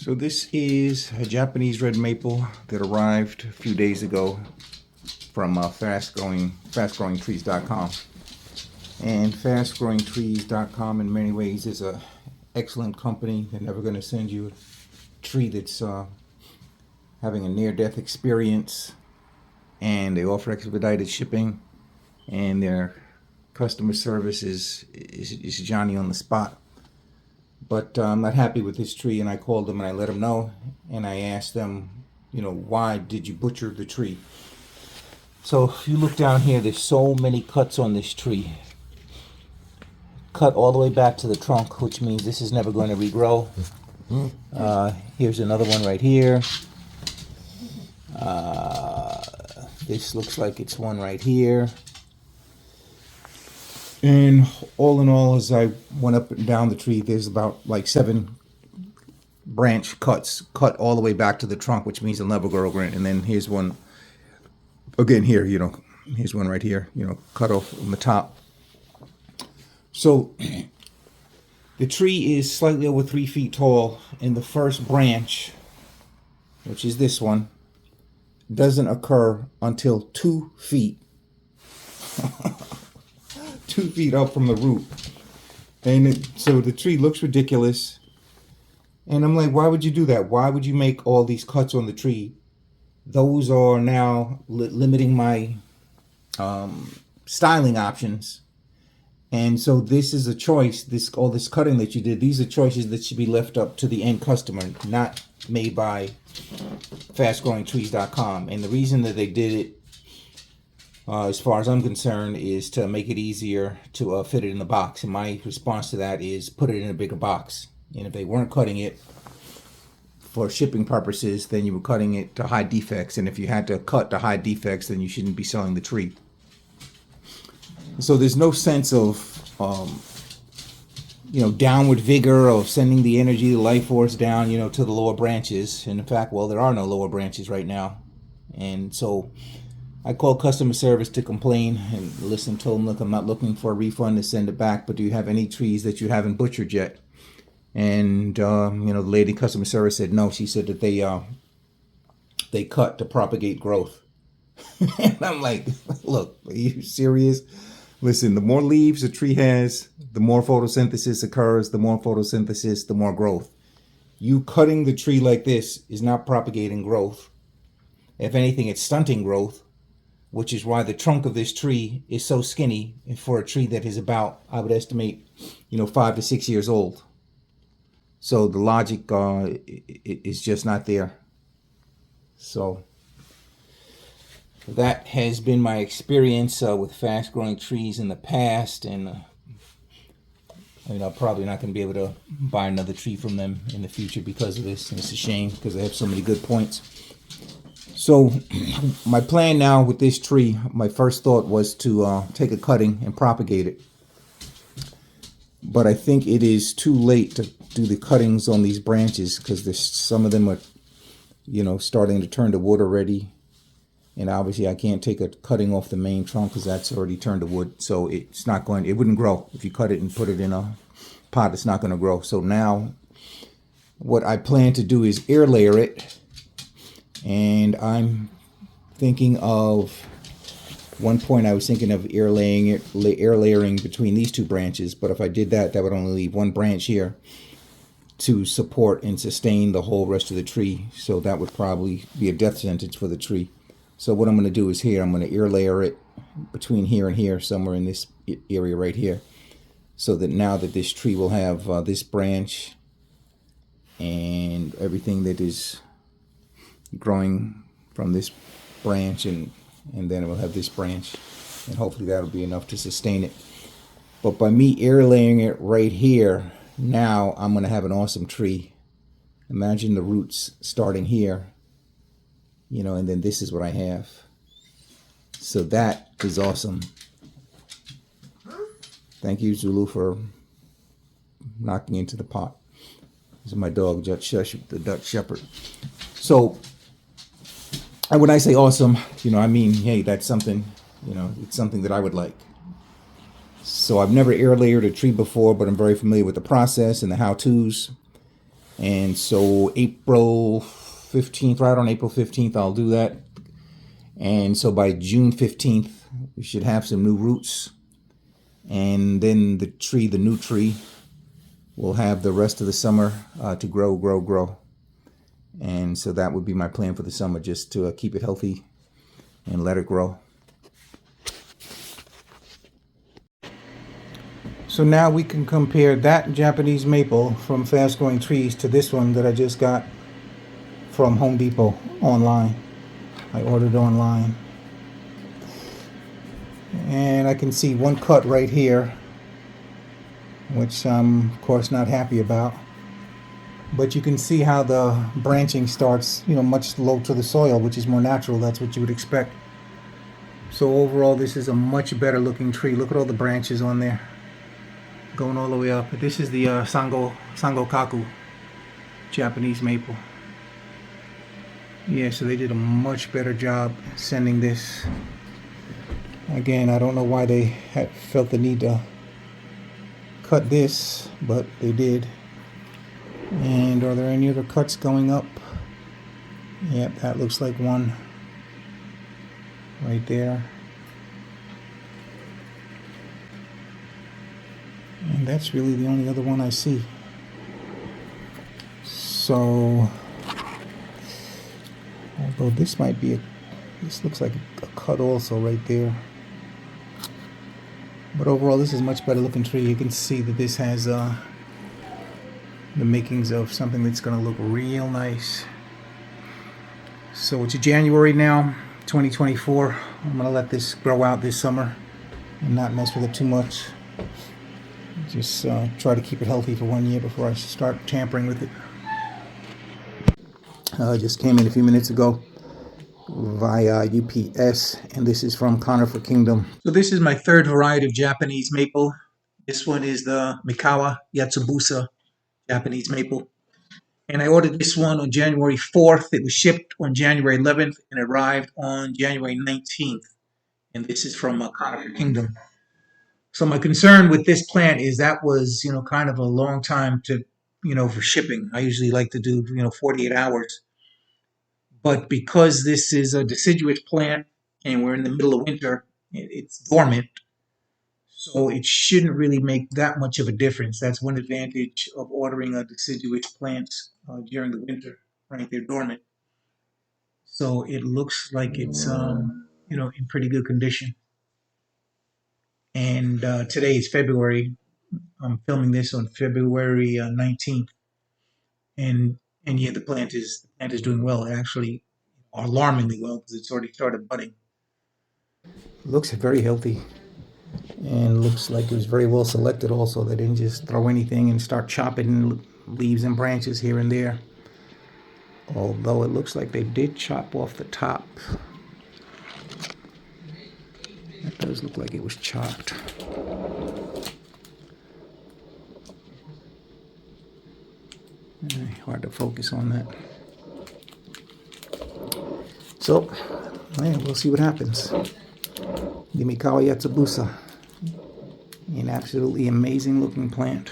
So this is a Japanese red maple that arrived a few days ago from fastgrowingtrees.com. And fastgrowingtrees.com in many ways is a excellent company. They're never going to send you a tree that's having a near-death experience, and they offer expedited shipping, and their customer service is Johnny on the spot. But I'm not happy with this tree, and I called them and I let them know, and I asked them, why did you butcher the tree? So if you look down here, there's so many cuts on this tree. Cut all the way back to the trunk, which means this is never going to regrow. Here's another one right here. This looks like it's one right here. And all in all, as I went up and down the tree, there's about like 7 branch cuts cut all the way back to the trunk, which means they'll never grow again. And then here's one again here, here's one right here, cut off on the top. So the tree is slightly over 3 feet tall, and the first branch, which is this one, doesn't occur until 2 feet. 2 feet up from the root. And so the tree looks ridiculous. And I'm like, why would you do that? Why would you make all these cuts on the tree? Those are now limiting my styling options. And so this is a choice, all this cutting that you did, these are choices that should be left up to the end customer, not made by fastgrowingtrees.com. And the reason that they did it, as far as I'm concerned, is to make it easier to fit it in the box. And my response to that is put it in a bigger box. And if they weren't cutting it for shipping purposes, then you were cutting it to hide defects. And if you had to cut to hide defects, then you shouldn't be selling the tree. So there's no sense of, downward vigor of sending the energy, the life force down, to the lower branches. And in fact, there are no lower branches right now. And so I called customer service to complain and told them, look, I'm not looking for a refund to send it back, but do you have any trees that you haven't butchered yet? And, the lady customer service said no. She said that they cut to propagate growth. And I'm like, look, are you serious? Listen, the more leaves a tree has, the more photosynthesis occurs, the more photosynthesis, the more growth. You cutting the tree like this is not propagating growth. If anything, it's stunting growth, which is why the trunk of this tree is so skinny for a tree that is about, I would estimate, 5 to 6 years old. So the logic is just not there. So that has been my experience with fast growing trees in the past, and I'm probably not going to be able to buy another tree from them in the future because of this, and it's a shame because they have so many good points. So my plan now with this tree, my first thought was to take a cutting and propagate it. But I think it is too late to do the cuttings on these branches because some of them are, starting to turn to wood already. And obviously I can't take a cutting off the main trunk because that's already turned to wood. So it wouldn't grow. If you cut it and put it in a pot, it's not going to grow. So now what I plan to do is air layer it. And I'm thinking of, one point I was thinking of air layering between these 2 branches. But if I did that, that would only leave 1 branch here to support and sustain the whole rest of the tree. So that would probably be a death sentence for the tree. So what I'm going to do is I'm going to air layer it between here and here, somewhere in this area right here. So that now that this tree will have this branch and everything that is growing from this branch, and then it will have this branch, and hopefully that'll be enough to sustain it. But by me air layering it right here, now I'm going to have an awesome tree. Imagine the roots starting here. And then this is what I have. So that is awesome. Thank you, Zulu, for knocking into the pot. This is my dog, the Dutch Shepherd. So, and when I say awesome, I mean, hey, that's something, it's something that I would like. So I've never air layered a tree before, but I'm very familiar with the process and the how-tos. And so April 15th, right on April 15th, I'll do that. And so by June 15th, we should have some new roots. And then the new tree, will have the rest of the summer to grow. And so that would be my plan for the summer, just to keep it healthy and let it grow. So now we can compare that Japanese maple from Fast Growing Trees to this one that I just got from Home Depot online. I ordered online. And I can see one cut right here, which I'm of course not happy about. But you can see how the branching starts, much low to the soil, which is more natural. That's what you would expect. So overall, this is a much better looking tree. Look at all the branches on there, going all the way up. This is the Sangokaku Japanese maple. Yeah, so they did a much better job sending this. Again, I don't know why they had felt the need to cut this, but they did. And are there any other cuts going up? Yep, that looks like one right there. And that's really the only other one I see. So, although this looks like a cut also right there. But overall, this is a much better looking tree. You can see that this has the makings of something that's going to look real nice. So it's January now, 2024. I'm going to let this grow out this summer and not mess with it too much. Just try to keep it healthy for 1 year before I start tampering with it. Just came in a few minutes ago via UPS, and this is from Connor for Kingdom. So this is my third variety of Japanese maple. This one is the Mikawa Yatsubusa Japanese maple. And I ordered this one on January 4th. It was shipped on January 11th and arrived on January 19th. And this is from Connor for Kingdom. So my concern with this plant is that was, kind of a long time to, for shipping. I usually like to do, 48 hours. But because this is a deciduous plant and we're in the middle of winter, it's dormant. So it shouldn't really make that much of a difference. That's one advantage of ordering a deciduous plants during the winter, right? They're dormant. So it looks like it's, in pretty good condition. And today is February. I'm filming this on February 19th. And yeah, the plant is doing well. Actually, alarmingly well, because it's already started budding. Looks very healthy, and looks like it was very well selected also. They didn't just throw anything and start chopping leaves and branches here and there. Although it looks like they did chop off the top. That does look like it was chopped. Hard to focus on that. So, we'll see what happens. The Mikawa Yatsubusa, an absolutely amazing looking plant.